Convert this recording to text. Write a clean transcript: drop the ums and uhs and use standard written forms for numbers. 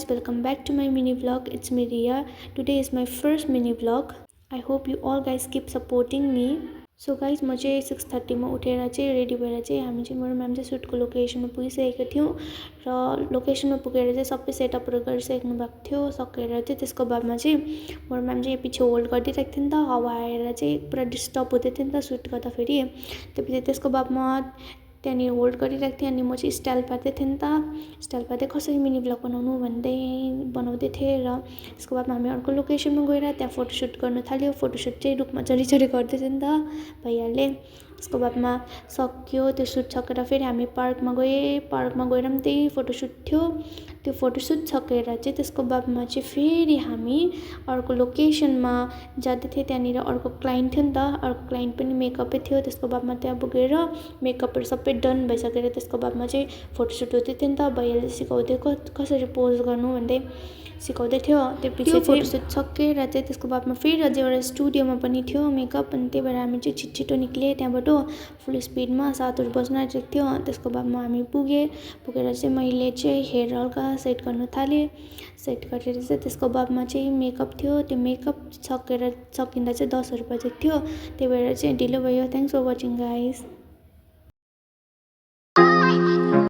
guys, welcome back to my mini vlog. It's me Riya. Today is my first mini vlog. I hope you all guys keep supporting me. So guys, म चाहिँ 6:30 मा उठेर चाहिँ ready भएर चाहिँ हामी चाहिँ मेरो म्याम चाहिँ सुटको लोकेसनमा पुगिसकेको थियौँ र लोकेसनमा पुगेर चाहिँ सबै सेटअपहरू गरिसक्नु भएको थियो। सकेर चाहिँ त्यसको बादमा चाहिँ मेरो म्याम चाहिँ पछि होल्ड गरिदिरहेको थियो नि त, हावा आएर चाहिँ पुरा डिस्टर्ब हुँदै थियो नि त सुट गर्दाखेरि। त्यसपछि त्यसको बादमा त्यहाँनिर होल्ड गरिरहेको थिएँ अनि म चाहिँ स्टाइल पार्दै थिएँ नि त। स्टाइल पार्दै कसरी मिनी भ्लग बनाउनु भन्दै बनाउँदै थिएँ र त्यसको बादमा हामी अर्को लोकेसनमा गएर त्यहाँ फोटोसुट गर्न थाल्यो। फोटोसुट चाहिँ रुखमा चढी गर्दै थियो नि त भइहाल्यो। त्यसको बादमा सक्यो, त्यो सुट सकेर फेरि हामी पार्कमा गएँ। पार्कमा गएर पनि त्यही फोटोसुट थियो। त्यो फोटोसुट सकेर चाहिँ त्यसको बादमा चाहिँ फेरि हामी अर्को लोकेसनमा जाँदै थिएँ। त्यहाँनिर अर्को क्लाइन्ट थियो नि त, अर्को क्लाइन्ट पनि मेकअपै थियो। त्यसको बादमा त्यहाँ पुगेर मेकअपहरू सबै डन भइसकेर त्यसको बादमा चाहिँ फोटोसुट हुँदै थियो नि त भइहाल्यो। सिकाउँदै कसरी पोज गर्नु भन्दै सिकाउँदै थियो। त्यो पछि फोटोसुट सकेर चाहिँ त्यसको बादमा फेरि अझै एउटा स्टुडियोमा पनि थियो मेकअप, अनि त्यही भएर हामी चाहिँ छिटो निक्लिएँ त्यहाँबाट फुल स्पिडमा। 7 बज्न आँटेको थियो। त्यसको बादमा हामी पुगेर चाहिँ मैले चाहिँ हेयर हल्का सेट गर्न थालेँ। सेट गरेर चाहिँ त्यसको बादमा चाहिँ मेकअप थियो। त्यो मेकअप सकिँदा चाहिँ 10 बजेको थियो। त्यही भएर चाहिँ ढिलो भयो। Thanks for watching guys.